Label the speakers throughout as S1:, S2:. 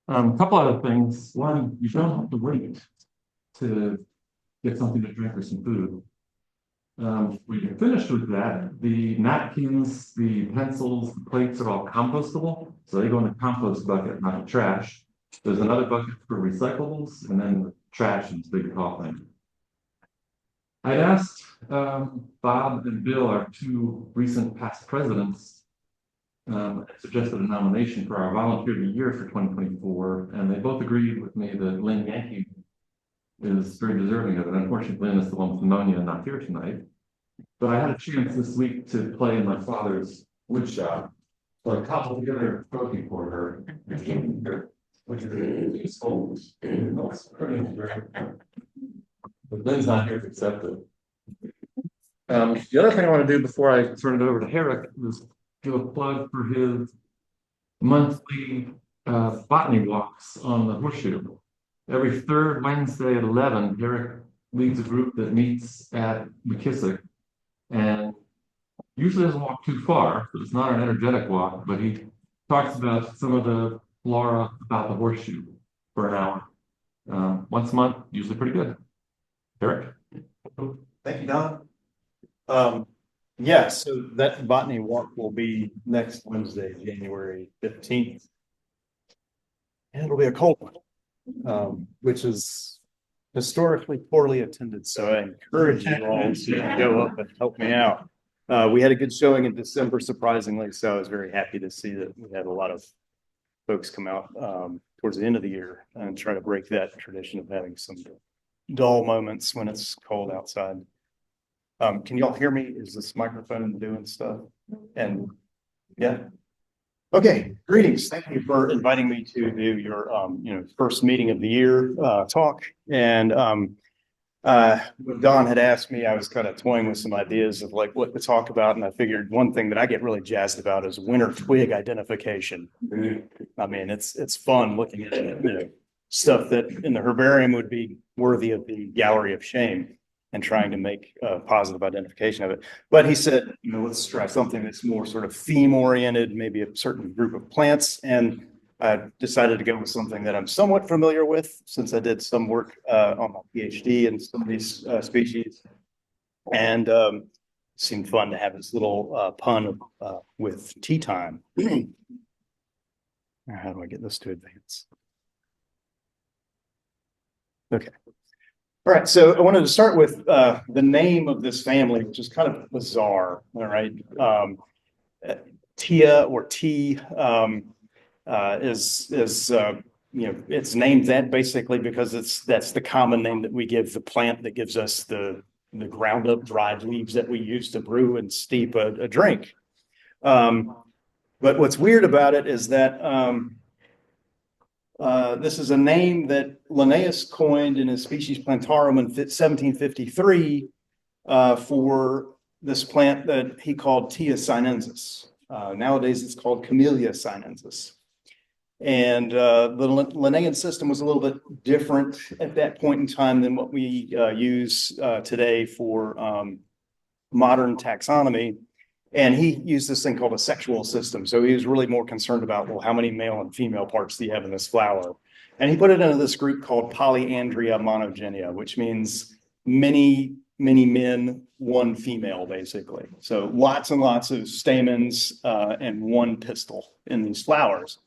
S1: A couple other things. One, you don't have to wait to get something to drink or some food. When you're finished with that, the napkins, the pencils, the plates are all compostable. So they go in the compost bucket, not the trash. There's another bucket for recyclables and then the trash is big coffin. I asked Bob and Bill, our two recent past presidents, suggested a nomination for our volunteer of the year for 2024, and they both agreed with me that Lynn Yankee is very deserving of it. Unfortunately, Lynn is the one with pneumonia and not here tonight. But I had a chance this week to play in my father's wood shop. So I cobbled together a trophy for her, which is useful. But Lynn's not here to accept it. The other thing I want to do before I turn it over to Herrick is give a plug for his monthly botany walks on the horseshoe. Every third Wednesday at 11, Herrick leads a group that meets at McKissick and usually doesn't walk too far. It's not an energetic walk, but he talks about some of the flora about the horseshoe for an hour. Once a month, usually pretty good. Herrick?
S2: Thank you, Don. Yeah, so that botany walk will be next Wednesday, January 15th. And it'll be a cold one, which is historically poorly attended. So I encourage you all to go up and help me out. We had a good showing in December, surprisingly. So I was very happy to see that we had a lot of folks come out towards the end of the year and try to break that tradition of having some dull moments when it's cold outside. Can y'all hear me? Is this microphone doing stuff? And yeah. Okay, greetings. Thank you for inviting me to do your first meeting of the year talk. And when Don had asked me, I was kind of toying with some ideas of like what to talk about. And I figured one thing that I get really jazzed about is winter twig identification. I mean, it's fun looking at stuff that in the herbarium would be worthy of the gallery of shame and trying to make a positive identification of it. But he said, let's try something that's more sort of theme oriented, maybe a certain group of plants. And I decided to go with something that I'm somewhat familiar with since I did some work on my PhD in some of these species. And it seemed fun to have this little pun with tea time. How do I get this to advance? Okay. All right, so I wanted to start with the name of this family, which is kind of bizarre. All right, Thea or T is it's named that basically because that's the common name that we give the plant that gives us the ground up dried leaves that we use to brew and steep a drink. But what's weird about it is that this is a name that Linnaeus coined in his Species Plantarum in 1753 for this plant that he called Thea sinensis. Nowadays, it's called Camellia sinensis. And the Linnaean system was a little bit different at that point in time than what we use today for modern taxonomy. And he used this thing called a sexual system. So he was really more concerned about, well, how many male and female parts do you have in this flower? And he put it into this group called polyandria monogenia, which means many, many men, one female, basically. So lots and lots of stamens and one pistil in these flowers.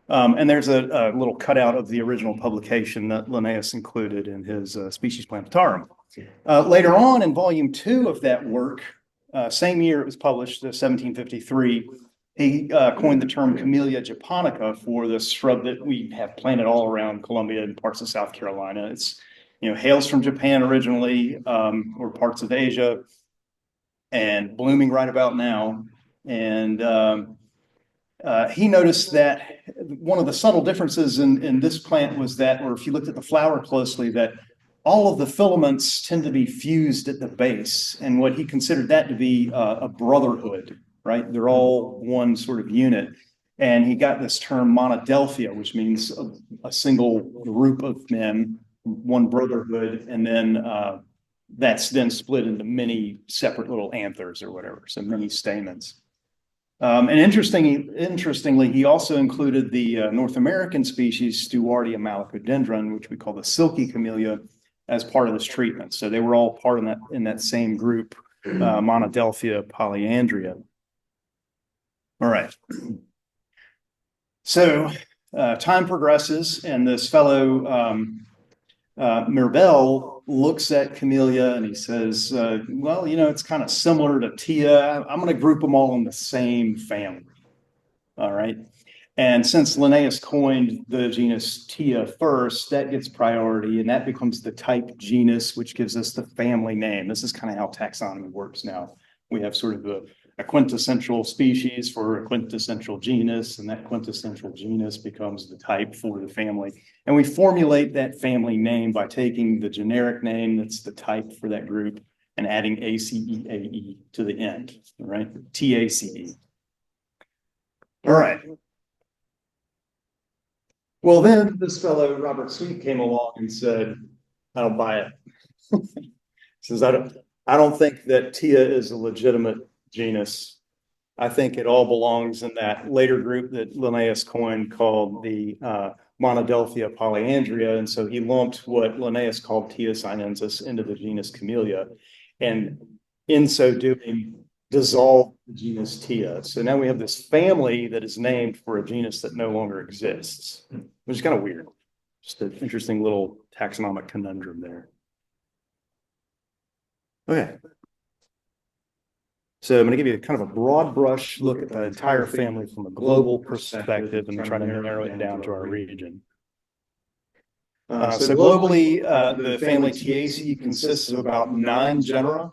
S2: And there's a little cutout of the original publication that Linnaeus included in his Species Plantarum. Later on in volume 2 of that work, same year it was published, 1753, he coined the term Camellia japonica for this shrub that we have planted all around Columbia and parts of South Carolina. It's, hails from Japan originally, or parts of Asia, and blooming right about now. And he noticed that one of the subtle differences in this plant was that, or if you looked at the flower closely, that all of the filaments tend to be fused at the base, and what he considered that to be a brotherhood, right? They're all one sort of unit. And he got this term monadelphia, which means a single group of men, one brotherhood, and then that's then split into many separate little anthers or whatever, so many stamens. And interestingly, he also included the North American species Stewartia malacodendron, which we call the silky camellia, as part of this treatment. So they were all part of that in that same group, Monodelphia polyandria. All right. So time progresses, and this fellow Mirabel looks at camellia and he says, well, you know, it's kind of similar to Thea. I'm going to group them all in the same family. All right. And since Linnaeus coined the genus Thea first, that gets priority and that becomes the type genus, which gives us the family name. This is kind of how taxonomy works now. We have sort of a quintessential species for a quintessential genus, and that quintessential genus becomes the type for the family. And we formulate that family name by taking the generic name that's the type for that group and adding ACEAE to the end, right? Theaceae. All right. Well, then this fellow, Robert Sweet, came along and said, I don't buy it. Says, I don't think that Thea is a legitimate genus. I think it all belongs in that later group that Linnaeus coined called the Monodelphia polyandria. And so he lumped what Linnaeus called Thea sinensis into the genus Camellia. And in so doing, dissolved the genus Thea. So now we have this family that is named for a genus that no longer exists, which is kind of weird. Just an interesting little taxonomic conundrum there. Okay. So I'm going to give you kind of a broad brush look at the entire family from a global perspective and try to narrow it down to our region. So globally, the family Theaceae consists of about 9 genera.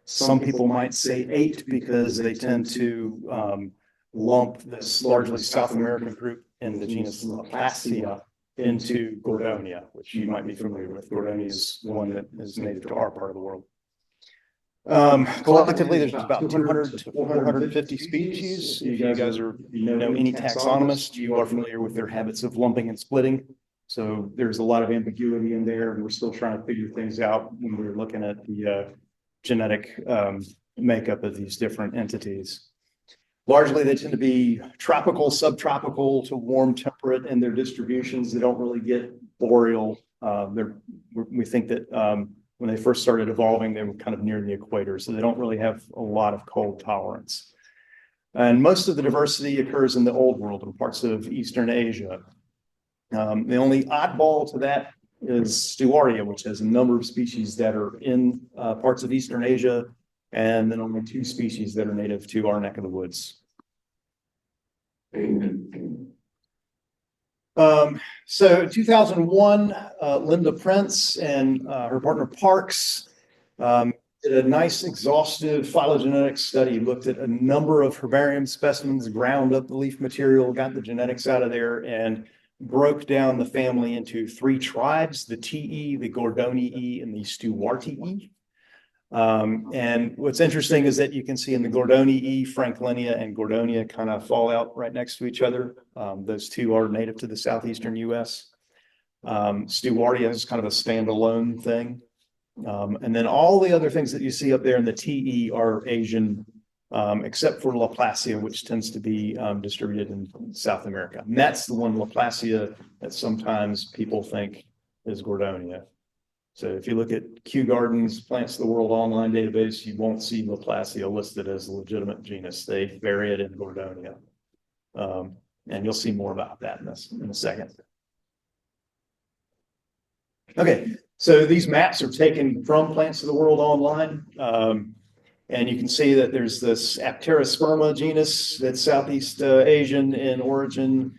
S2: Some people might say 8 because they tend to lump this largely South American group in the genus Laplacia into Gordonia, which you might be familiar with. Gordonia is one that is native to our part of the world. Collectively, there's about 200 to 450 species. If you guys are, any taxonomists, you are familiar with their habits of lumping and splitting. So there's a lot of ambiguity in there, and we're still trying to figure things out when we're looking at the genetic makeup of these different entities. Largely, they tend to be tropical, subtropical to warm temperate in their distributions. They don't really get boreal. We think that when they first started evolving, they were kind of near the equator, so they don't really have a lot of cold tolerance. And most of the diversity occurs in the Old World in parts of Eastern Asia. The only oddball to that is Stewartia, which has a number of species that are in parts of Eastern Asia, and then only 2 species that are native to our neck of the woods. So in 2001, Linda Prince and her partner Parks did a nice exhaustive phylogenetic study, looked at a number of herbarium specimens, ground up the leaf material, got the genetics out of there, and broke down the family into 3 tribes, the TE, the Gordonii, and the Stewartii. And what's interesting is that you can see in the Gordonia, Franklinia, and Gordonia kind of fall out right next to each other. Those 2 are native to the southeastern U.S. Stewartia is kind of a standalone thing. And then all the other things that you see up there in the TE are Asian, except for Laplacia, which tends to be distributed in South America. And that's the one Laplacia that sometimes people think is Gordonia. So if you look at Kew Gardens, Plants of the World online database, you won't see Laplacia listed as a legitimate genus. They vary it in Gordonia. And you'll see more about that in a second. Okay, so these maps are taken from Plants of the World online. And you can see that there's this Apterosperma genus that's Southeast Asian in origin.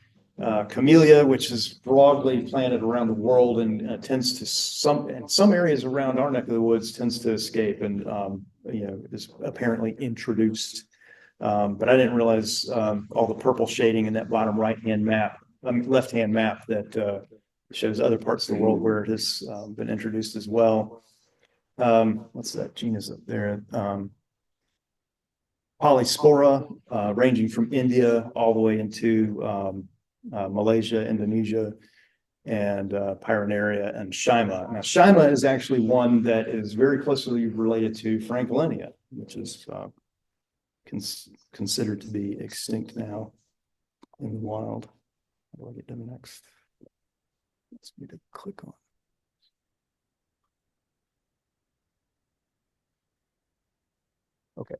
S2: Camellia, which is broadly planted around the world and tends to in some areas around our neck of the woods tends to escape and is apparently introduced. But I didn't realize all the purple shading in that bottom left-hand map that shows other parts of the world where it has been introduced as well. What's that genus up there? Polyspora, ranging from India all the way into Malaysia, Indonesia, and Pyroneria and Shima. Now, Shima is actually one that is very closely related to Franklinia, which is considered to be extinct now in the wild. How do I get to the next? Let's need to click on. Okay.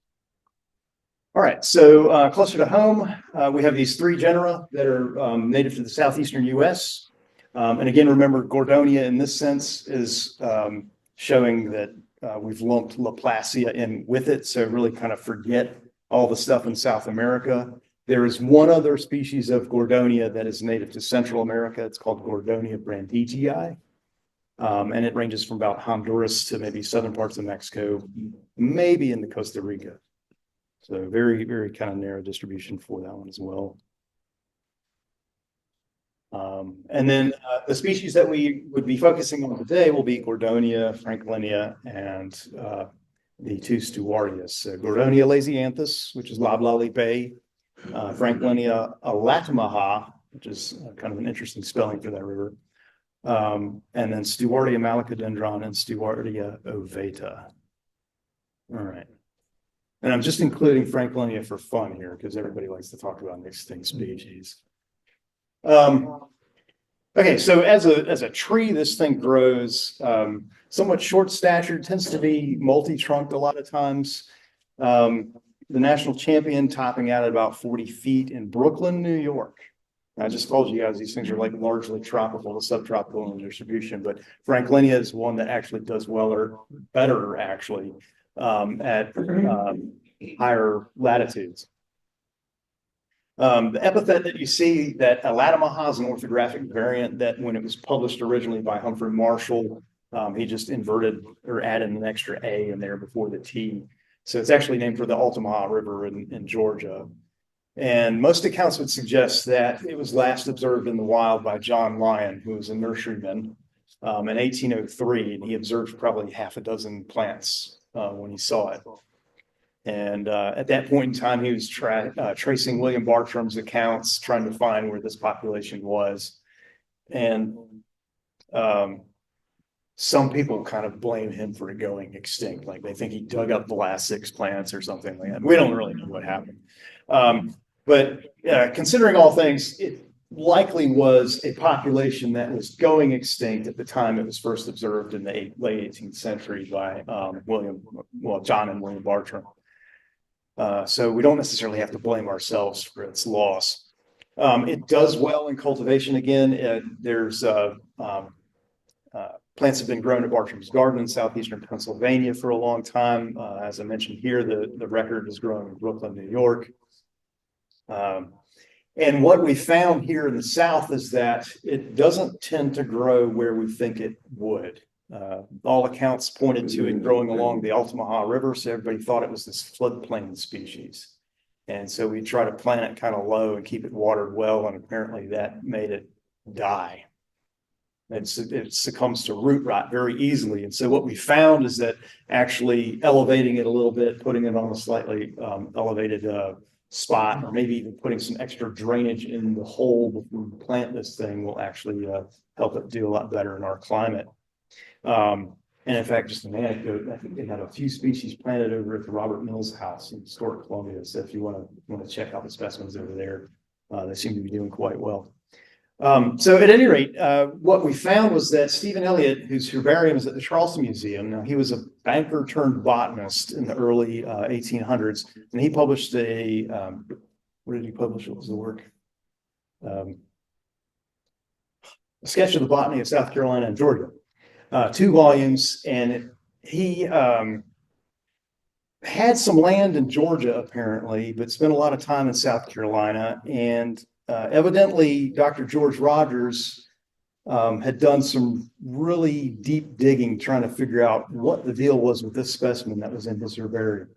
S2: All right, so closer to home, we have these three genera that are native to the southeastern U.S. And again, remember, Gordonia in this sense is showing that we've lumped Laplacia in with it, so really kind of forget all the stuff in South America. There is one other species of Gordonia that is native to Central America. It's called Gordonia brandetii. And it ranges from about Honduras to maybe southern parts of Mexico, maybe into Costa Rica. So very, very kind of narrow distribution for that one as well. And then the species that we would be focusing on today will be Gordonia, Franklinia, and the two Stewartias. So Gordonia lasianthus, which is loblolly bay, Franklinia alatamaha, which is kind of an interesting spelling for that river. And then Stewartia malacodendron and Stewartia ovata. All right. And I'm just including Franklinia for fun here because everybody likes to talk about extinct species. Okay, so as a tree, this thing grows somewhat short-statured, tends to be multi-trunked a lot of times. The national champion topping out at about 40 feet in Brooklyn, New York. I just told you guys these things are like largely tropical to subtropical in distribution, but Franklinia is one that actually does well or better actually at higher latitudes. The epithet that you see, that alatamaha is an orthographic variant that when it was published originally by Humphrey Marshall, he just inverted or added an extra A in there before the T. So it's actually named for the Altamaha River in Georgia. And most accounts would suggest that it was last observed in the wild by John Lyon, who was a nurseryman in 1803, and he observed probably half a dozen plants when he saw it. And at that point in time, he was tracing William Bartram's accounts, trying to find where this population was. And some people kind of blame him for it going extinct. Like they think he dug up the last 6 plants or something like that. We don't really know what happened. But considering all things, it likely was a population that was going extinct at the time it was first observed in the late 18th century by John and William Bartram. So we don't necessarily have to blame ourselves for its loss. It does well in cultivation. Again, there's plants have been grown at Bartram's Garden in southeastern Pennsylvania for a long time. As I mentioned here, the record is growing in Brooklyn, New York. And what we found here in the South is that it doesn't tend to grow where we think it would. All accounts pointed to it growing along the Altamaha River, so everybody thought it was this floodplain species. And so we try to plant it kind of low and keep it watered well, and apparently that made it die. It succumbs to root rot very easily. And so what we found is that actually elevating it a little bit, putting it on a slightly elevated spot, or maybe even putting some extra drainage in the hole before we plant this thing will actually help it do a lot better in our climate. And in fact, just an anecdote, I think they had a few species planted over at the Robert Mills house in historic Columbia. So if you want to check out the specimens over there, they seem to be doing quite well. So at any rate, what we found was that Stephen Elliott, whose herbarium is at the Charleston Museum, now he was a banker turned botanist in the early 1800s, and he published what did he publish? What was the work? A sketch of the botany of South Carolina and Georgia, 2 volumes, and he had some land in Georgia apparently, but spent a lot of time in South Carolina. And evidently, Dr. George Rogers had done some really deep digging trying to figure out what the deal was with this specimen that was in his herbarium.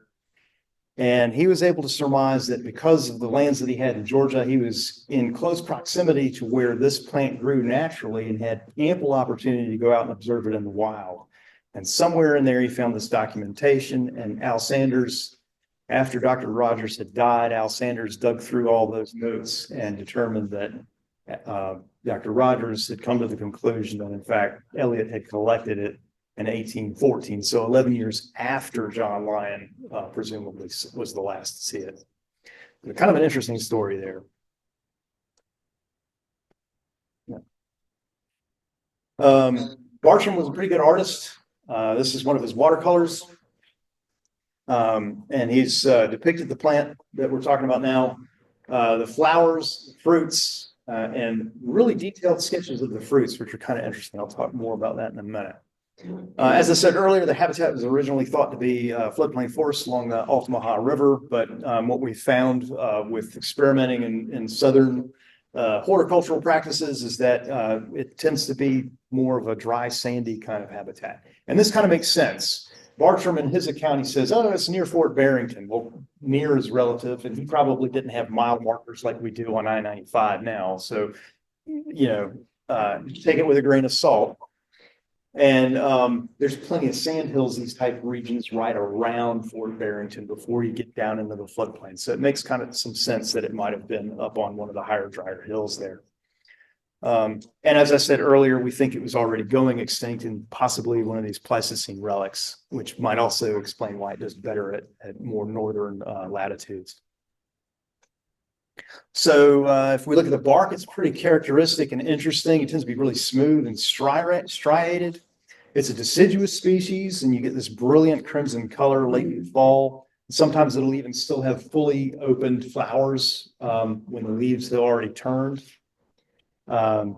S2: And he was able to surmise that because of the lands that he had in Georgia, he was in close proximity to where this plant grew naturally and had ample opportunity to go out and observe it in the wild. And somewhere in there, he found this documentation, and Al Sanders, after Dr. Rogers had died, Al Sanders dug through all those notes and determined that Dr. Rogers had come to the conclusion that, in fact, Elliott had collected it in 1814. So 11 years after John Lyon, presumably was the last to see it. Kind of an interesting story there. Bartram was a pretty good artist. This is one of his watercolors. And he's depicted the plant that we're talking about now, the flowers, fruits, and really detailed sketches of the fruits, which are kind of interesting. I'll talk more about that in a minute. As I said earlier, the habitat was originally thought to be floodplain forests along the Altamaha River, but what we found with experimenting in southern horticultural practices is that it tends to be more of a dry, sandy kind of habitat. And this kind of makes sense. Bartram, in his account, he says, oh, it's near Fort Barrington. Well, near is relative, and he probably didn't have mile markers like we do on I-95 now. So, take it with a grain of salt. And there's plenty of sandhills, these type of regions right around Fort Barrington before you get down into the floodplain. So it makes kind of some sense that it might have been up on one of the higher, drier hills there. And as I said earlier, we think it was already going extinct and possibly one of these Pleistocene relics, which might also explain why it does better at more northern latitudes. So if we look at the bark, it's pretty characteristic and interesting. It tends to be really smooth and striated. It's a deciduous species, and you get this brilliant crimson color late in fall. Sometimes it'll even still have fully opened flowers when the leaves have already turned. The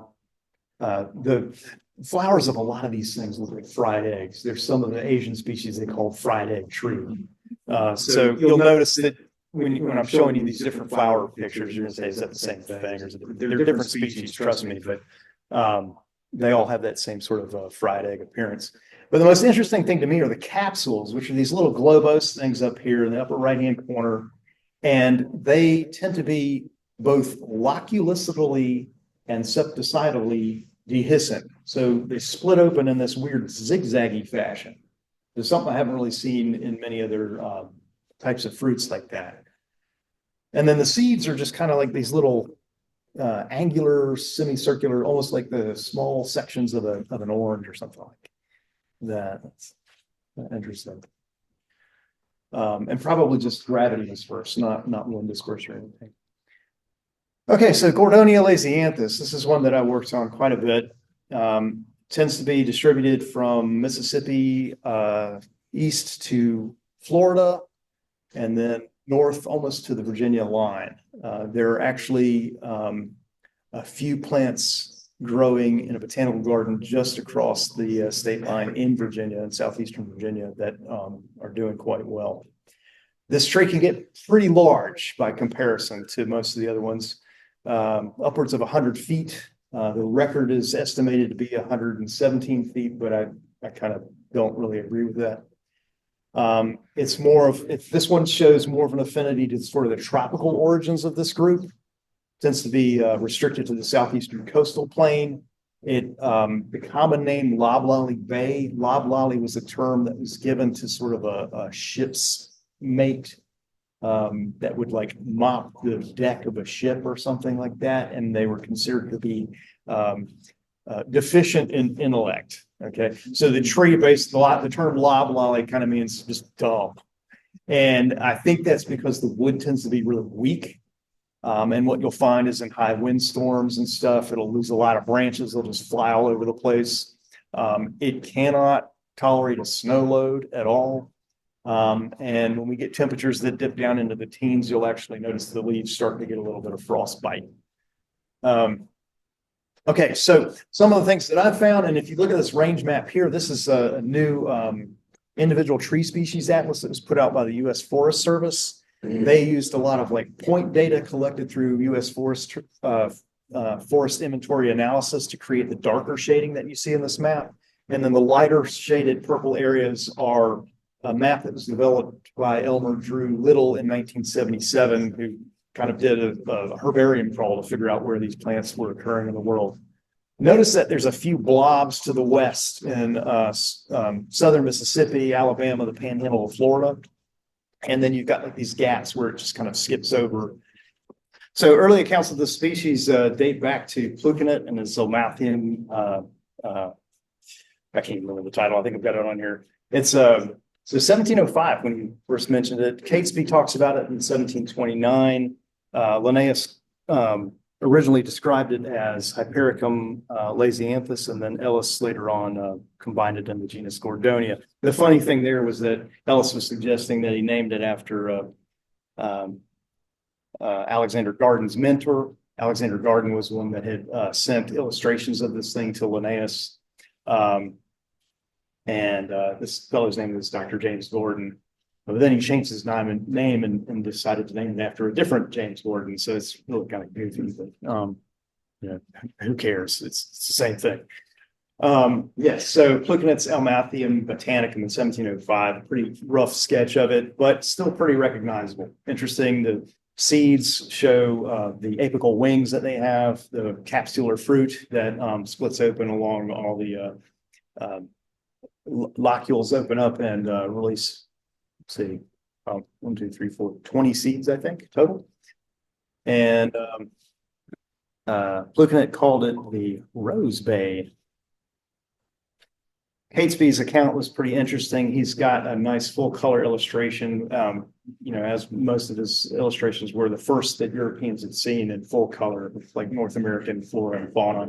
S2: flowers of a lot of these things look like fried eggs. There's some of the Asian species they call fried egg tree. So you'll notice that when I'm showing you these different flower pictures, you're going to say, is that the same thing? Or is it, they're different species, trust me, but they all have that same sort of fried egg appearance. But the most interesting thing to me are the capsules, which are these little globose things up here in the upper right-hand corner. And they tend to be both loculicitally and septicidally dehiscent. So they split open in this weird zigzaggy fashion. There's something I haven't really seen in many other types of fruits like that. And then the seeds are just kind of like these little angular, semicircular, almost like the small sections of an orange or something like that. That's interesting. And probably just gravity dispersed, not wind dispersed or anything. Okay, so Gordonia lasianthus. This is one that I worked on quite a bit. Tends to be distributed from Mississippi east to Florida, and then north almost to the Virginia line. There are actually a few plants growing in a botanical garden just across the state line in Virginia and southeastern Virginia that are doing quite well. This tree can get pretty large by comparison to most of the other ones, upwards of 100 feet. The record is estimated to be 117 feet, but I kind of don't really agree with that. It's more of, this one shows more of an affinity to sort of the tropical origins of this group. It tends to be restricted to the southeastern coastal plain. The common name loblolly bay. Loblolly was a term that was given to sort of a ship's mate that would like mop the deck of a ship or something like that, and they were considered to be deficient in intellect. Okay, so the tree based the term loblolly kind of means just dumb, and I think that's because the wood tends to be really weak. And what you'll find is in high windstorms and stuff, it'll lose a lot of branches. They'll just fly all over the place. It cannot tolerate a snow load at all. And when we get temperatures that dip down into the teens, you'll actually notice the leaves starting to get a little bit of frostbite. Okay, so some of the things that I've found, and if you look at this range map here, this is a new individual tree species atlas that was put out by the U.S. Forest Service. They used a lot of like point data collected through U.S. Forest inventory analysis to create the darker shading that you see in this map. And then the lighter shaded purple areas are a map that was developed by Elmer Drew Little in 1977, who kind of did a herbarium crawl to figure out where these plants were occurring in the world. Notice that there's a few blobs to the west in southern Mississippi, Alabama, the panhandle of Florida. And then you've got like these gaps where it just kind of skips over. So early accounts of the species date back to Plukenet and his Zolmathian I can't remember the title. I think I've got it on here. It's so 1705 when you first mentioned it. Catesby talks about it in 1729. Linnaeus originally described it as Hypericum lasianthus, and then Ellis later on combined it in the genus Gordonia. The funny thing there was that Ellis was suggesting that he named it after Alexander Garden's mentor. Alexander Garden was the one that had sent illustrations of this thing to Linnaeus. This fellow's name was Dr. James Gordon. But then he changed his name and decided to name it after a different James Gordon. So it's really kind of goofy, but who cares? It's the same thing. Yes, so Plucanet's Elmathium Botanicum in 1705, a pretty rough sketch of it, but still pretty recognizable. Interesting, the seeds show the apical wings that they have, the capsular fruit that splits open along all the locules open up and release, let's see, 1, 2, 3, 4, 20 seeds, I think, total. And Plucanet called it the Rose Bay. Catesby's account was pretty interesting. He's got a nice full color illustration, as most of his illustrations were the first that Europeans had seen in full color, like North American flora and fauna.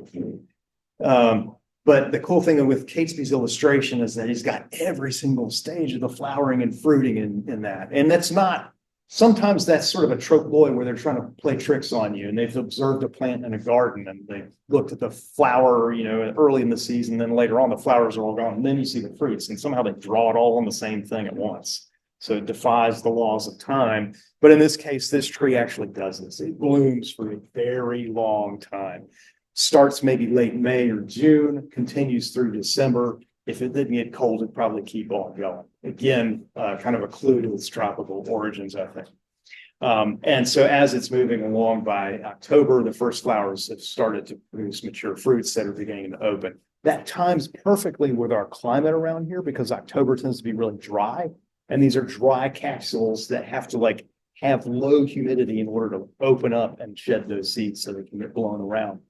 S2: But the cool thing with Catesby's illustration is that he's got every single stage of the flowering and fruiting in that. And that's not, sometimes that's sort of a trope boy where they're trying to play tricks on you, and they've observed a plant in a garden and they looked at the flower, early in the season, then later on the flowers are all gone, and then you see the fruits, and somehow they draw it all on the same thing at once. So it defies the laws of time. But in this case, this tree actually does this. It blooms for a very long time. Starts maybe late May or June, continues through December. If it didn't get cold, it'd probably keep on going. Again, kind of a clue to its tropical origins, I think. And so as it's moving along by October, the first flowers have started to produce mature fruits that are beginning to open. That times perfectly with our climate around here because October tends to be really dry. And these are dry capsules that have to have low humidity in order to open up and shed those seeds so they can get blown around.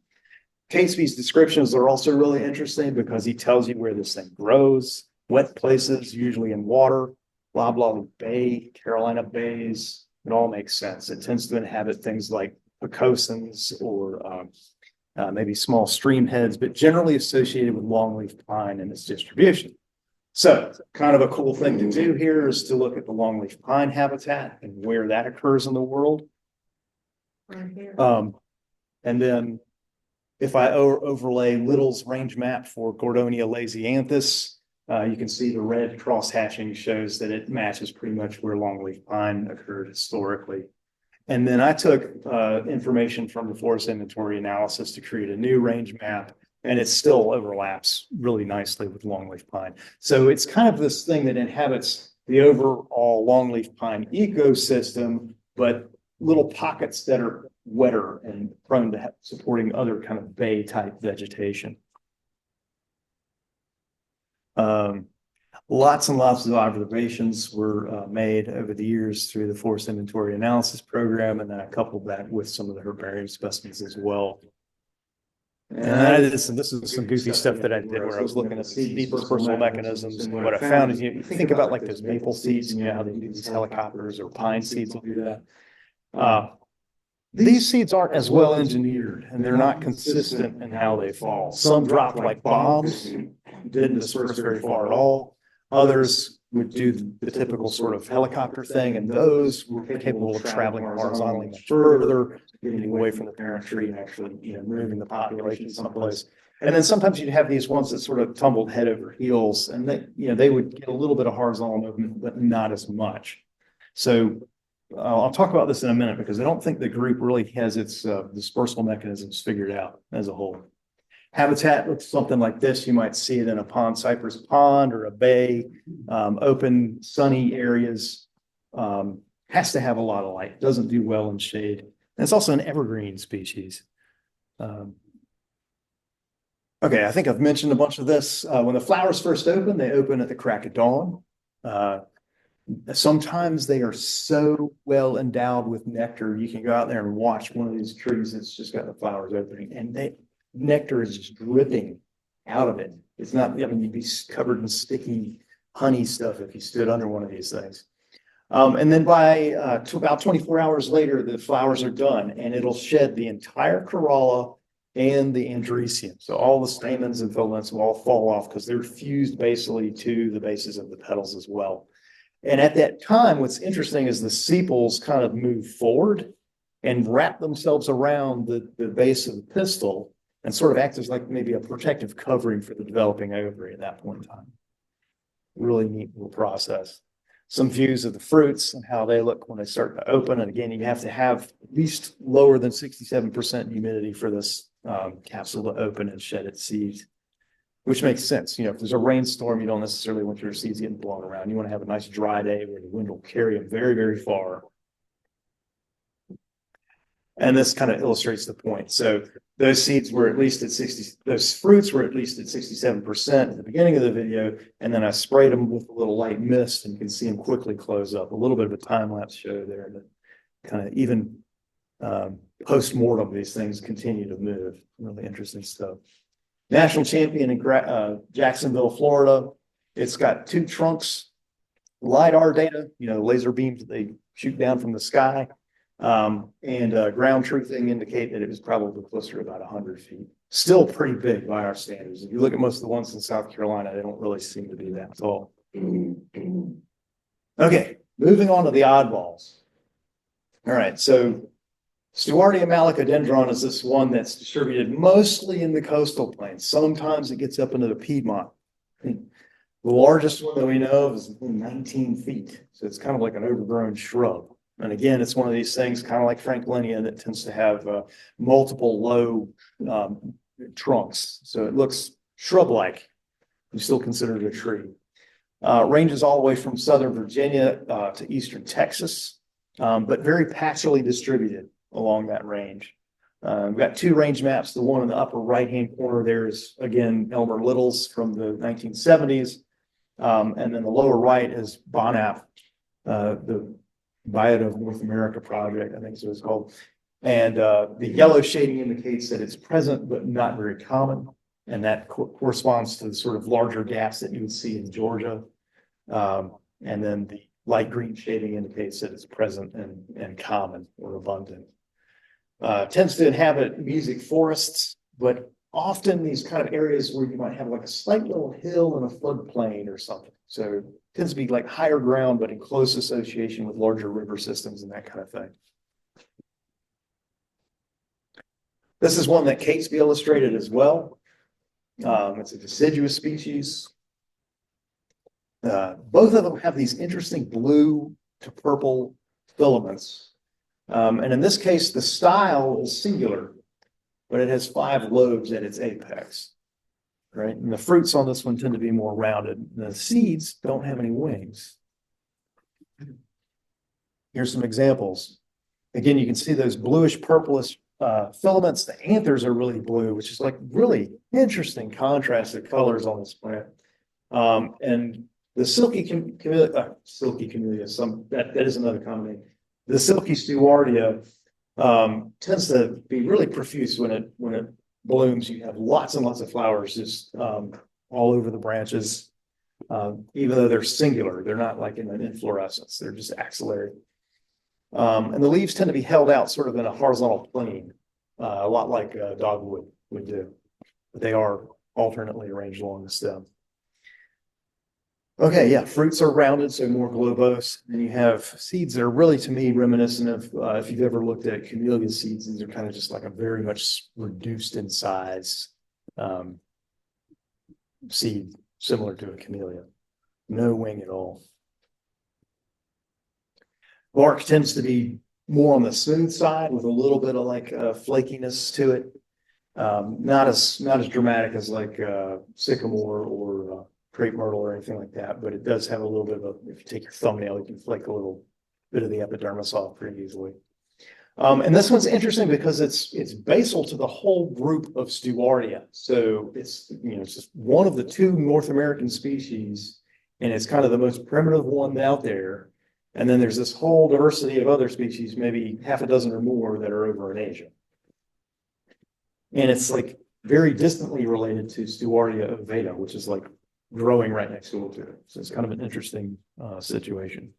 S2: Catesby's descriptions are also really interesting because he tells you where this thing grows, wet places, usually in water, blah, blah, Bay, Carolina bays. It all makes sense. It tends to inhabit things like precosins or maybe small stream heads, but generally associated with longleaf pine and its distribution. So kind of a cool thing to do here is to look at the longleaf pine habitat and where that occurs in the world.
S3: Right here.
S2: And then if I overlay Little's range map for Gordonia lasianthus, you can see the red cross hatching shows that it matches pretty much where longleaf pine occurred historically. And then I took information from the forest inventory analysis to create a new range map, and it still overlaps really nicely with longleaf pine. So it's kind of this thing that inhabits the overall longleaf pine ecosystem, but little pockets that are wetter and prone to supporting other kind of bay type vegetation. Lots and lots of observations were made over the years through the forest inventory analysis program, and then I coupled that with some of the herbarium specimens as well. And this is some goofy stuff that I did where I was looking at the dispersal mechanisms, and what I found is you think about like those maple seeds, and how they do these helicopters, or pine seeds will do that. These seeds aren't as well engineered, and they're not consistent in how they fall. Some drop like bombs, didn't disperse very far at all. Others would do the typical sort of helicopter thing, and those were capable of traveling horizontally much further, getting away from the parent tree and actually, moving the population someplace. And then sometimes you'd have these ones that sort of tumbled head over heels, and they would get a little bit of horizontal movement, but not as much. So I'll talk about this in a minute because I don't think the group really has its dispersal mechanisms figured out as a whole. Habitat looks something like this. You might see it in a pond, cypress pond or a bay, open, sunny areas. Has to have a lot of light, doesn't do well in shade. And it's also an evergreen species. Okay, I think I've mentioned a bunch of this. When the flowers first open, they open at the crack of dawn. Sometimes they are so well endowed with nectar, you can go out there and watch one of these trees that's just got the flowers opening, and nectar is just dripping out of it. It's not, I mean, you'd be covered in sticky honey stuff if you stood under one of these things. And then by about 24 hours later, the flowers are done and it'll shed the entire corolla and the andrecium. So all the stamens and filaments will all fall off because they're fused basally to the bases of the petals as well. And at that time, what's interesting is the sepals kind of move forward and wrap themselves around the base of the pistil and sort of act as like maybe a protective covering for the developing ovary at that point in time. Really neat little process. Some views of the fruits and how they look when they start to open. And again, you have to have at least lower than 67% humidity for this capsule to open and shed its seeds, which makes sense. You know, if there's a rainstorm, you don't necessarily want your seeds getting blown around. You want to have a nice dry day where the wind will carry them very, very far. And this kind of illustrates the point. So those seeds were at least at 60, those fruits were at least at 67% at the beginning of the video. And then I sprayed them with a little light mist and you can see them quickly close up. A little bit of a time lapse show there that kind of even post-mortem, these things continue to move. Really interesting stuff. National champion in Jacksonville, Florida. It's got 2 trunks, LiDAR data, you know, laser beams that they shoot down from the sky. And ground truthing indicate that it was probably closer to about 100 feet. Still pretty big by our standards. If you look at most of the ones in South Carolina, they don't really seem to be that tall. Okay, moving on to the oddballs. All right, so Stewartia malacodendron is this one that's distributed mostly in the coastal plains. Sometimes it gets up into the Piedmont. The largest one that we know of is 19 feet. So it's kind of like an overgrown shrub. And again, it's one of these things kind of like Franklinia that tends to have multiple low trunks. So it looks shrub-like. We still consider it a tree. Ranges all the way from southern Virginia to eastern Texas, but very patchily distributed along that range. We've got 2 range maps. The one in the upper right-hand corner there is, again, Elmer Little's from the 1970s. And then the lower right is Bonap, the Biota of North America project, I think so it's called. And the yellow shading indicates that it's present, but not very common. And that corresponds to the sort of larger gaps that you would see in Georgia. And then the light green shading indicates that it's present and common or abundant. Tends to inhabit music forests, but often these kind of areas where you might have like a slight little hill and a floodplain or something. So it tends to be like higher ground, but in close association with larger river systems and that kind of thing. This is one that Catesby illustrated as well. It's a deciduous species. Both of them have these interesting blue to purple filaments. And in this case, the style is singular, but it has 5 lobes at its apex. Right? And the fruits on this one tend to be more rounded. The seeds don't have any wings. Here's some examples. Again, you can see those bluish purplish filaments. The anthers are really blue, which is like really interesting contrasted colors on this plant. And the silky camellia, that is another common name. The silky Stewartia tends to be really profuse when it blooms. You have lots and lots of flowers just all over the branches, even though they're singular. They're not like in an inflorescence. They're just axillary. And the leaves tend to be held out sort of in a horizontal plane, a lot like dogwood would do. But they are alternately arranged along the stem. Okay, yeah, fruits are rounded, so more globose. And you have seeds that are really, to me, reminiscent of, if you've ever looked at camellia seeds, these are kind of just like a very much reduced in size seed, similar to a camellia. No wing at all. Bark tends to be more on the smooth side with a little bit of like flakiness to it. Not as dramatic as like sycamore or crepe myrtle or anything like that, but it does have a little bit of a, if you take your thumbnail, you can flake a little bit of the epidermis off pretty easily. And this one's interesting because it's basal to the whole group of Stewartia. So it's, it's just one of the 2 North American species, and it's kind of the most primitive one out there. And then there's this whole diversity of other species, maybe half a dozen or more that are over in Asia. And it's like very distantly related to Stewartia ovata, which is like growing right next door to it. So it's kind of an interesting situation.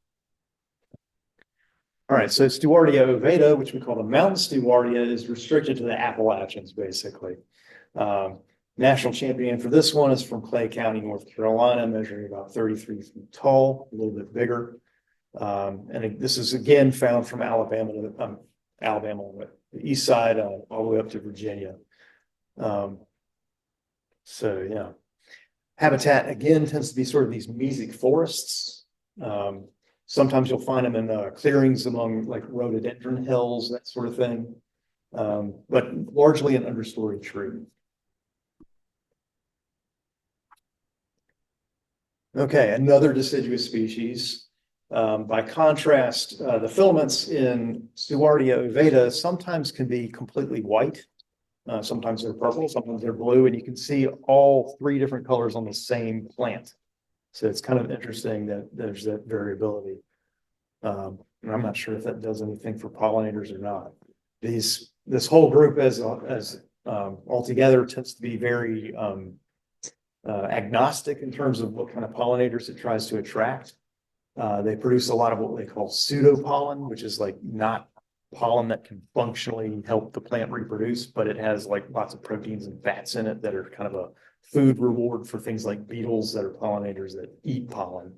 S2: All right, so Stewartia ovata, which we call the mountain Stewartia, is restricted to the Appalachians, basically. National champion for this one is from Clay County, North Carolina, measuring about 33 feet tall, a little bit bigger. This is again found from Alabama to Alabama on the east side, all the way up to Virginia. So yeah, habitat again tends to be sort of these mesic forests. Sometimes you'll find them in clearings among like rhododendron hills, that sort of thing, but largely an understory tree. Okay, another deciduous species. By contrast, the filaments in Stewartia ovata sometimes can be completely white. Sometimes they're purple, sometimes they're blue, and you can see all three different colors on the same plant. So it's kind of interesting that there's that variability. And I'm not sure if that does anything for pollinators or not. This whole group as altogether tends to be very agnostic in terms of what kind of pollinators it tries to attract. They produce a lot of what they call pseudopollen, which is like not pollen that can functionally help the plant reproduce, but it has like lots of proteins and fats in it that are kind of a food reward for things like beetles that are pollinators that eat pollen.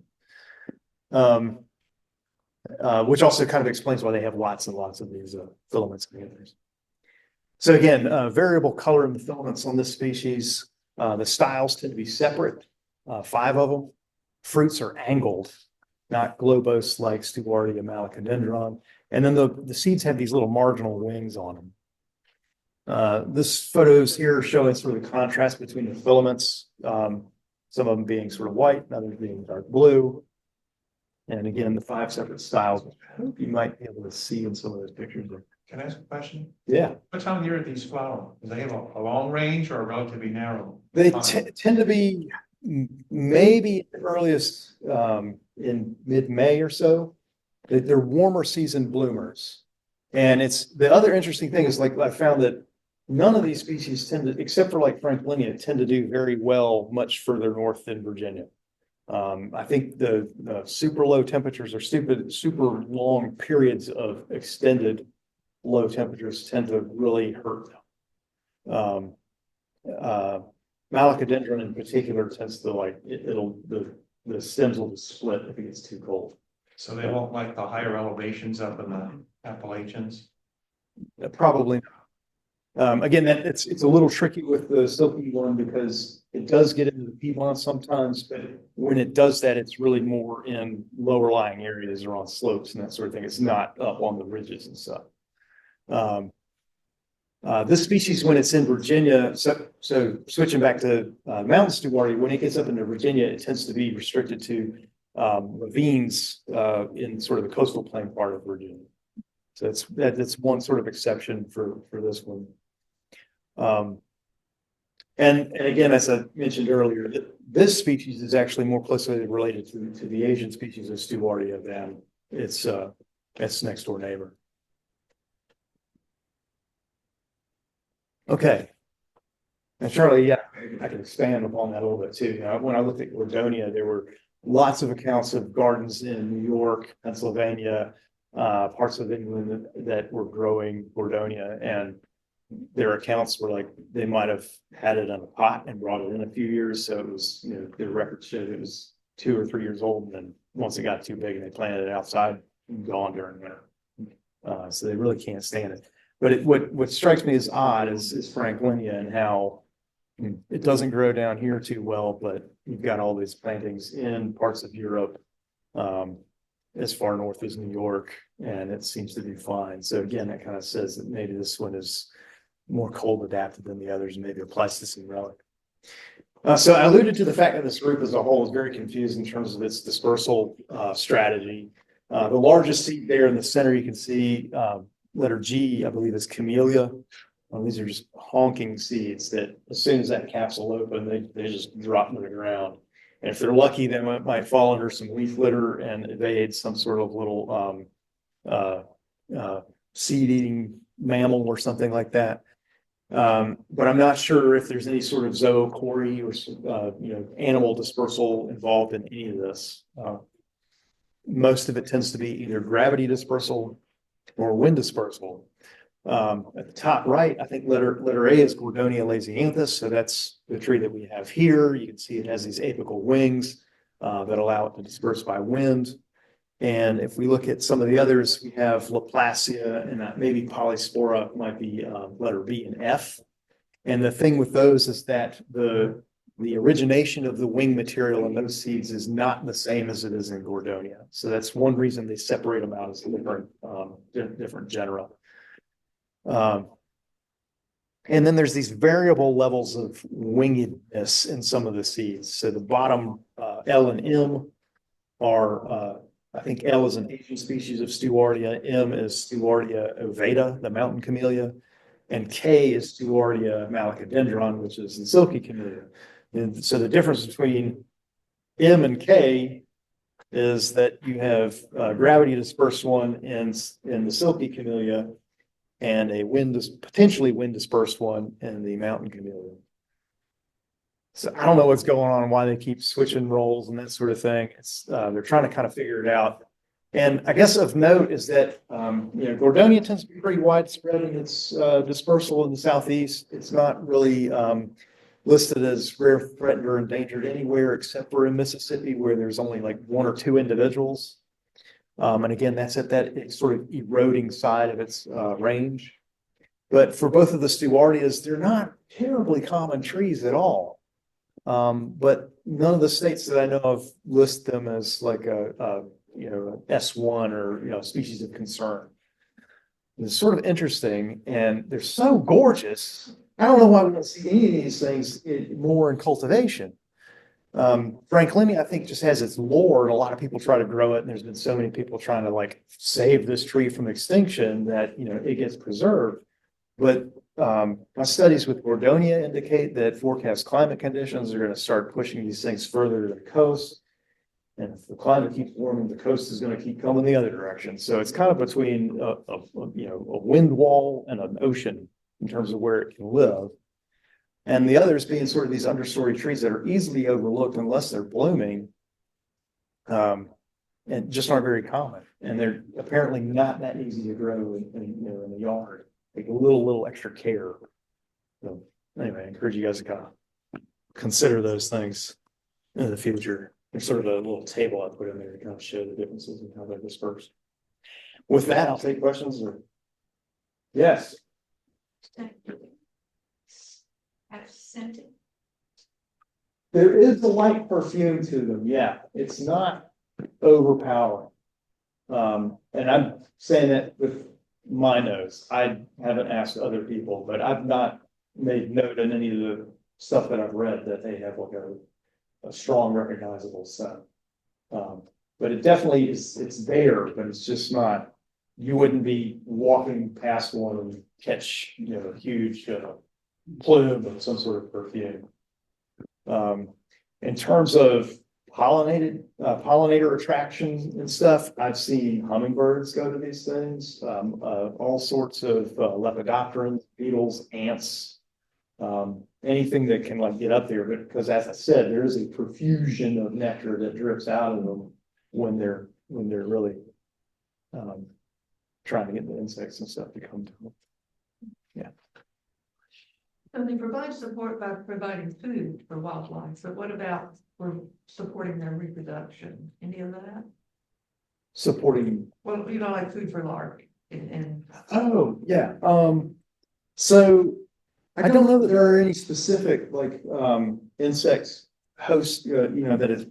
S2: Which also kind of explains why they have lots and lots of these filaments and anthers. So again, variable color in the filaments on this species. The styles tend to be separate, 5 of them. Fruits are angled, not globose like Stewartia malacodendron. And then the seeds have these little marginal wings on them. This photos here showing sort of the contrast between the filaments, some of them being sort of white, and others being dark blue. And again, the 5 separate styles, which I hope you might be able to see in some of those pictures.
S4: Can I ask a question?
S2: Yeah.
S4: What time of year are these flowering? Do they have a long range or a relatively narrow?
S2: They
S4: time?
S2: tend to be maybe earliest in mid-May or so. They're warmer season bloomers. And it's the other interesting thing is like I found that none of these species tend to, except for like Franklinia, tend to do very well much further north than Virginia. I think the super low temperatures or super long periods of extended low temperatures tend to really hurt them. Malacodendron in particular tends to like the stems will just split if it gets too cold.
S4: So they won't like the higher elevations up in the Appalachians?
S2: Probably not. Again, it's a little tricky with the silky one because it does get into the Piedmont sometimes, but when it does that, it's really more in lower lying areas or on slopes and that sort of thing. It's not up on the ridges and stuff. This species, when it's in Virginia, so switching back to mountain Stewartia, when it gets up into Virginia, it tends to be restricted to ravines in sort of the coastal plain part of Virginia. So that's one sort of exception for this one. And again, as I mentioned earlier, this species is actually more closely related to the Asian species of Stewartia than its next door neighbor. Okay. And Charlie, yeah, I can expand upon that a little bit too. You know, when I looked at Gordonia, there were lots of accounts of gardens in New York, Pennsylvania, parts of England that were growing Gordonia, and their accounts were like they might have had it in a pot and brought it in a few years. So it was, you know, the records showed it was 2 or 3 years old, and then once it got too big and they planted it outside, gone during winter. So they really can't stand it. But what strikes me as odd is Franklinia and how it doesn't grow down here too well, but you've got all these plantings in parts of Europe, as far north as New York, and it seems to do fine. So again, that kind of says that maybe this one is more cold adapted than the others, and maybe a Pleistocene relic. So I alluded to the fact that this group as a whole is very confused in terms of its dispersal strategy. The largest seed there in the center, you can see letter G, I believe, is camellia. These are just honking seeds that as soon as that capsule open, they just drop to the ground. And if they're lucky, they might fall under some leaf litter and evade some sort of little seed-eating mammal or something like that. But I'm not sure if there's any sort of zoochory or, animal dispersal involved in any of this. Most of it tends to be either gravity dispersal or wind dispersal. At the top right, I think letter A is Gordonia lasianthus. So that's the tree that we have here. You can see it has these apical wings that allow it to disperse by wind. And if we look at some of the others, we have Laplacia and maybe Polyspora might be letter B and F. And the thing with those is that the origination of the wing material in those seeds is not the same as it is in Gordonia. So that's one reason they separate them out as different genera. And then there's these variable levels of wingedness in some of the seeds. So the bottom L and M are, I think L is an Asian species of Stewartia, M is Stewartia ovata, the mountain camellia, and K is Stewartia malacodendron, which is the silky camellia. And so the difference between M and K is that you have gravity dispersed one in the silky camellia and a potentially wind dispersed one in the mountain camellia. So I don't know what's going on, why they keep switching roles and that sort of thing. They're trying to kind of figure it out. And I guess of note is that Gordonia tends to be pretty widespread in its dispersal in the southeast. It's not really listed as rare, threatened, or endangered anywhere except for in Mississippi, where there's only like 1 or 2 individuals. And again, that's at that sort of eroding side of its range. But for both of the Stewartias, they're not terribly common trees at all. But none of the states that I know of list them as like a S1 or species of concern. It's sort of interesting, and they're so gorgeous. I don't know why we don't see any of these things more in cultivation. Franklinia, I think, just has its lore, and a lot of people try to grow it, and there's been so many people trying to save this tree from extinction that it gets preserved. But my studies with Gordonia indicate that forecast climate conditions are going to start pushing these things further to the coast. And if the climate keeps warming, the coast is going to keep coming the other direction. So it's kind of between a wind wall and an ocean in terms of where it can live. And the others being sort of these understory trees that are easily overlooked unless they're blooming, and just aren't very common. And they're apparently not that easy to grow in the yard. Take a little extra care. So anyway, I encourage you guys to kind of consider those things in the future. There's sort of a little table I put in there to kind of show the differences in how they're dispersed. With that, I'll take questions. Yes.
S3: Have scented.
S2: There is a light perfume to them. Yeah, it's not overpowering. And I'm saying that with my nose. I haven't asked other people, but I've not made note in any of the stuff that I've read that they have like a strong recognizable scent. But it definitely is, it's there, but it's just not, you wouldn't be walking past one and catch, a huge plume of some sort of perfume. In terms of pollinator attraction and stuff, I've seen hummingbirds go to these things, all sorts of lepidopterans, beetles, ants, anything that can get up there. But because, as I said, there is a profusion of nectar that drips out of them when they're really trying to get the insects and stuff to come to them. Yeah.
S3: And they provide support by providing food for wildlife, but what about for supporting their reproduction? Any of that?
S2: Supporting.
S3: Well, like food for larvae and
S2: Oh, yeah. So I don't know that there are any specific insects hosts, that is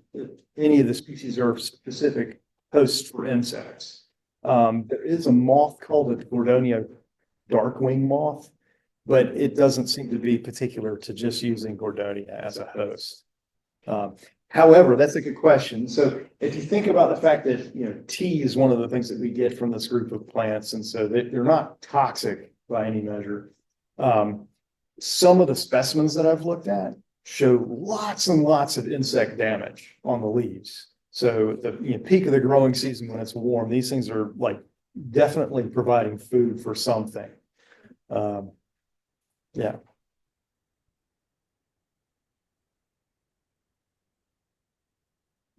S2: any of the species are specific hosts for insects. There is a moth called a Gordonia darkwing moth, but it doesn't seem to be particular to just using Gordonia as a host. However, that's a good question. So if you think about the fact that, tea is one of the things that we get from this group of plants, and so they're not toxic by any measure. Some of the specimens that I've looked at show lots and lots of insect damage on the leaves. So the peak of the growing season when it's warm, these things are definitely providing food for something. Yeah.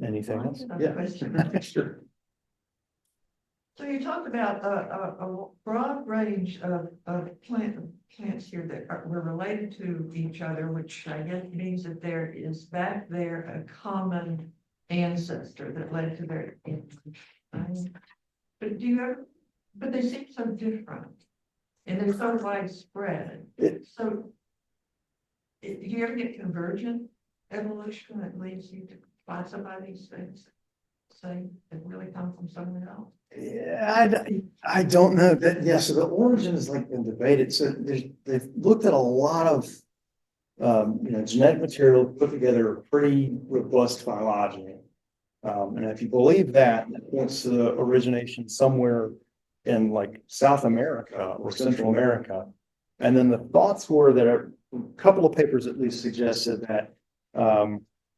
S2: Anything
S3: Well, I
S2: else?
S3: have a
S2: Yeah.
S3: question.
S2: Sure.
S3: So you talked about a broad range of plants here that were related to each other, which I guess means that there is back there a common ancestor that led to their. But do you ever, but they seem so different and they're so widespread. So do you ever get convergent evolution that leads you to classify these things? Say that really come from somewhere else?
S2: Yeah, I don't know that. Yeah, so the origin has like been debated. So they've looked at a lot of genetic material, put together a pretty robust phylogeny. And if you believe that, it points to the origination somewhere in like South America or Central America. And then the thoughts were that a couple of papers at least suggested that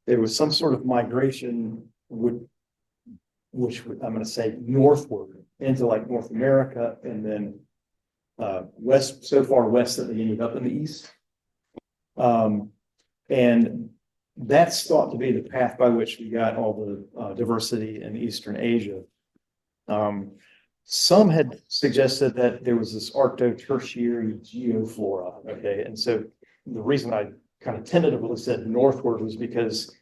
S2: there was some sort of migration which I'm going to say northward into like North America and then west, so far west that they ended up in the east. And that's thought to be the path by which we got all the diversity in Eastern Asia. Some had suggested that there was this Arcto-Tertiary geoflora, okay? And so the reason I kind of tentatively said northward was because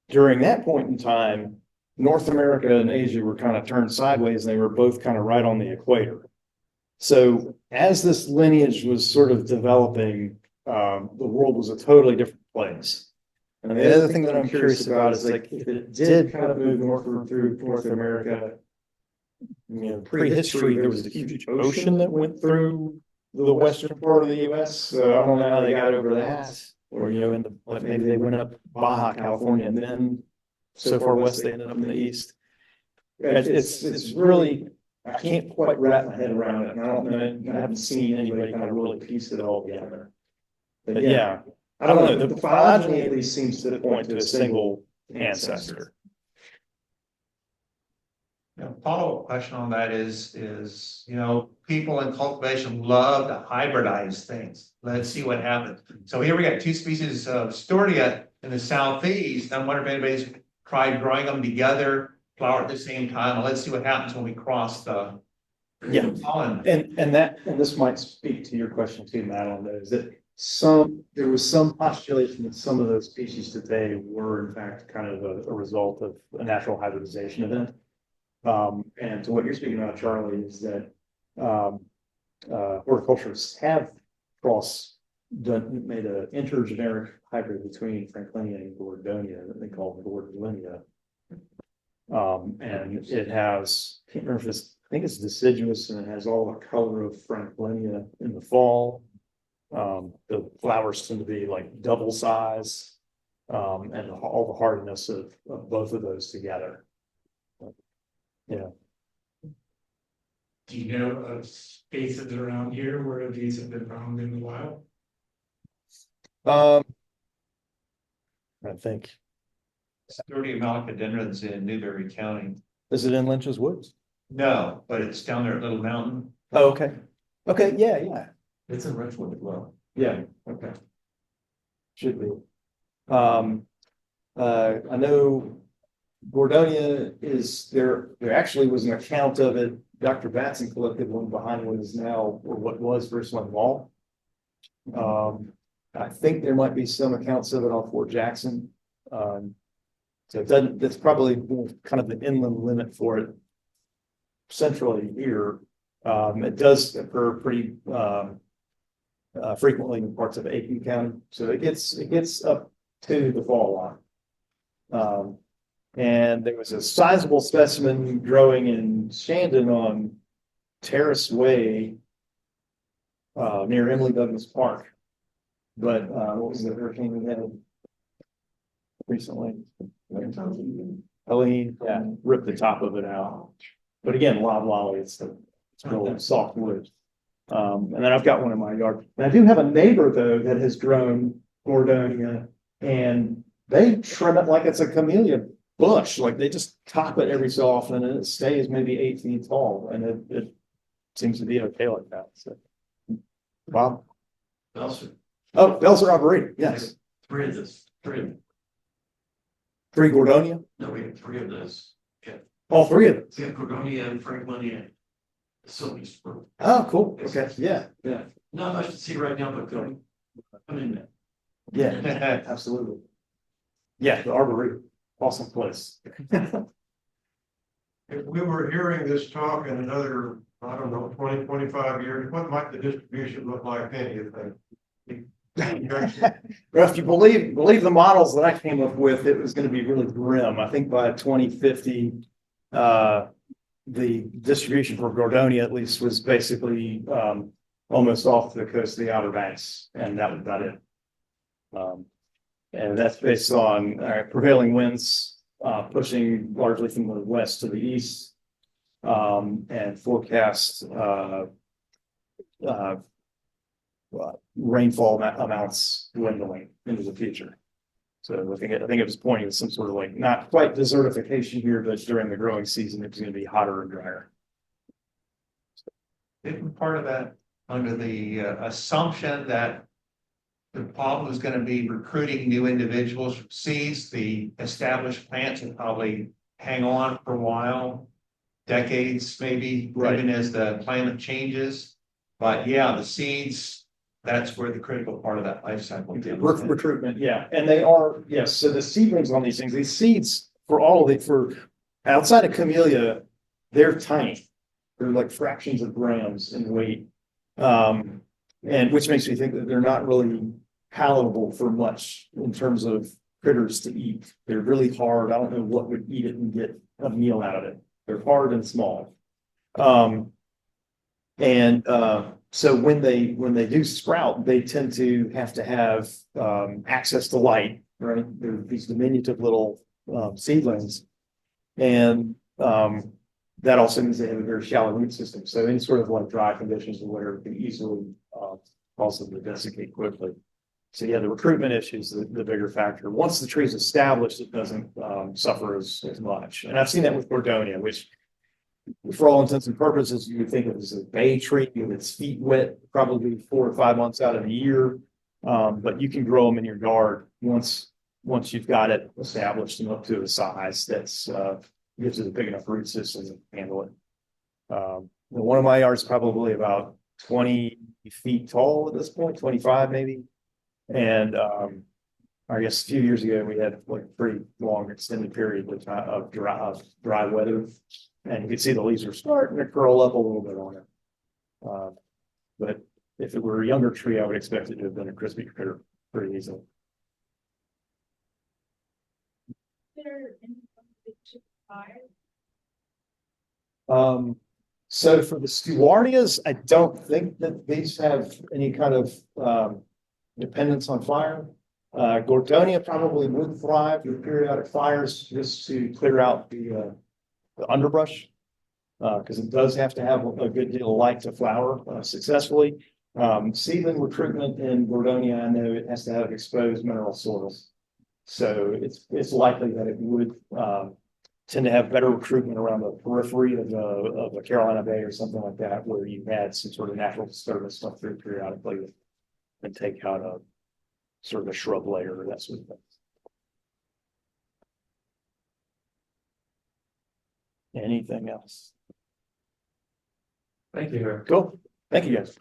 S2: during that point in time, North America and Asia were kind of turned sideways and they were both kind of right on the equator. So as this lineage was sort of developing, the world was a totally different place. And the other thing that I'm curious about is like if it did kind of move northward through North America, prehistory, there was a huge ocean that went through the western part of the US. So I don't know how they got over that. Or, maybe they went up Baja, California, and then so far west they ended up in the east. It's really, I can't quite wrap my head around it. And I don't know, I haven't seen anybody kind of really piece it all together. But yeah, I don't know. The phylogeny at least seems to point to a single ancestor.
S4: Follow-up question on that is, people in cultivation love to hybridize things. Let's see what happens. So here we got two species of Stewartia in the southeast. I wonder if anybody's tried growing them together, flower at the same time. And let's see what happens when we cross the pollen. And this might speak to your question too, Matt, on those, that there was some postulation that some of those species today were in fact kind of a result of a natural hybridization event. And to what you're speaking about, Charlie, is that horticulturists have made an intergeneric hybrid between Franklinia and Gordonia that they call Gordonia. And it has, I can't remember if I think it's deciduous and it has all the color of Franklinia in the fall. The flowers tend to be like double size, and all the hardiness of both of those together. Yeah.
S5: Do you know of spaces around here where these have been found in the wild?
S2: I think.
S4: Stewartia malacodendron's in Newberry County.
S2: Is it in Lynch's Woods?
S4: No, but it's down there at Little Mountain.
S2: Oh, okay. Okay, yeah.
S1: It's in Richwood as well.
S2: Yeah, okay. Should be. I know Gordonia is there actually was an account of it. Dr. Batson collected one behind what is now, or what was First-Line Wall. I think there might be some accounts of it on Fort Jackson. So it doesn't, that's probably kind of the inland limit for it centrally here. It does occur pretty frequently in parts of Aiken County. So it gets up to the fall line. And there was a sizable specimen growing in Shandon on Terrace Way near Emily Douglas Park. But what was the hurricane we had recently? Helene, yeah, ripped the top of it out. But again, loblolly, it's real soft wood. And then I've got one in my yard. And I do have a neighbor though that has grown Gordonia, and they trim it like it's a camellia bush. Like they just top it every so often, and it stays maybe 8 feet tall, and it seems to be okay like that. So, Bob.
S1: Also,
S2: Oh, Belzer arboretum, yes.
S1: three of this, three,
S2: Three Gordonia,
S1: no, we have three of those.
S2: all three of them.
S1: We have Gordonia and Franklinia. Silver spur.
S2: Oh, cool. Okay, yeah,
S1: Yeah, not much to see right now, but come in there.
S2: yeah, absolutely. Yeah, the arboretum, awesome place.
S6: If we were hearing this talk in another, I don't know, 20, 25 years, what might the distribution look like then, you think?
S2: Well, if you believe the models that I came up with, it was going to be really grim. I think by 2050, the distribution for Gordonia at least was basically almost off the coast of the Outer Banks, and that was about it. And that's based on prevailing winds pushing largely from the west to the east, and forecast rainfall amounts dwindling into the future. So I think it was pointing to some sort of like not quite desertification here, but during the growing season, it's going to be hotter and drier.
S4: Isn't part of that under the assumption that the problem is going to be recruiting new individuals from seeds? The established plants will probably hang on for a while, decades maybe,
S2: Right.
S4: even as the climate changes. But yeah, the seeds, that's where the critical part of that life cycle comes in.
S2: Recruitment, yeah, and they are, yes, so the seedlings on these things, these seeds for all of it, for outside of camellia, they're tiny. They're like fractions of grams in weight. And which makes me think that they're not really palatable for much in terms of critters to eat. They're really hard. I don't know what would eat it and get a meal out of it. They're hard and small. So when they do sprout, they tend to have access to light, right? They're these diminutive little seedlings, and that also means they have a very shallow root system. So any sort of like dry conditions or whatever can easily cause them to desiccate quickly. So yeah, the recruitment issue is the bigger factor. Once the tree is established, it doesn't suffer as much. And I've seen that with Gordonia, which, for all intents and purposes, you would think of as a bay tree with its feet wet, probably 4 or 5 months out of the year. But you can grow them in your yard once you've got it established and up to a size that's gives it a big enough root system to handle it. One of my yards is probably about 20 feet tall at this point, 25 maybe. And I guess a few years ago, we had like pretty long extended period of dry weather. And you can see the leaves are starting to curl up a little bit on it. But if it were a younger tree, I would expect it to have been a crispy critter pretty easily. So for the Stewartias, I don't think that these have any kind of dependence on fire. Gordonia probably would thrive with periodic fires just to clear out the underbrush, because it does have to have a good deal of light to flower successfully. Seedling recruitment in Gordonia, I know it has to have exposed mineral soils. So it's likely that it would tend to have better recruitment around the periphery of the Carolina Bay or something like that, where you had some sort of natural disturbance stuff through periodically and take out a sort of a shrub layer or that sort of thing. Anything else?
S1: Thank you, Herrick.
S2: Cool. Thank you, guys.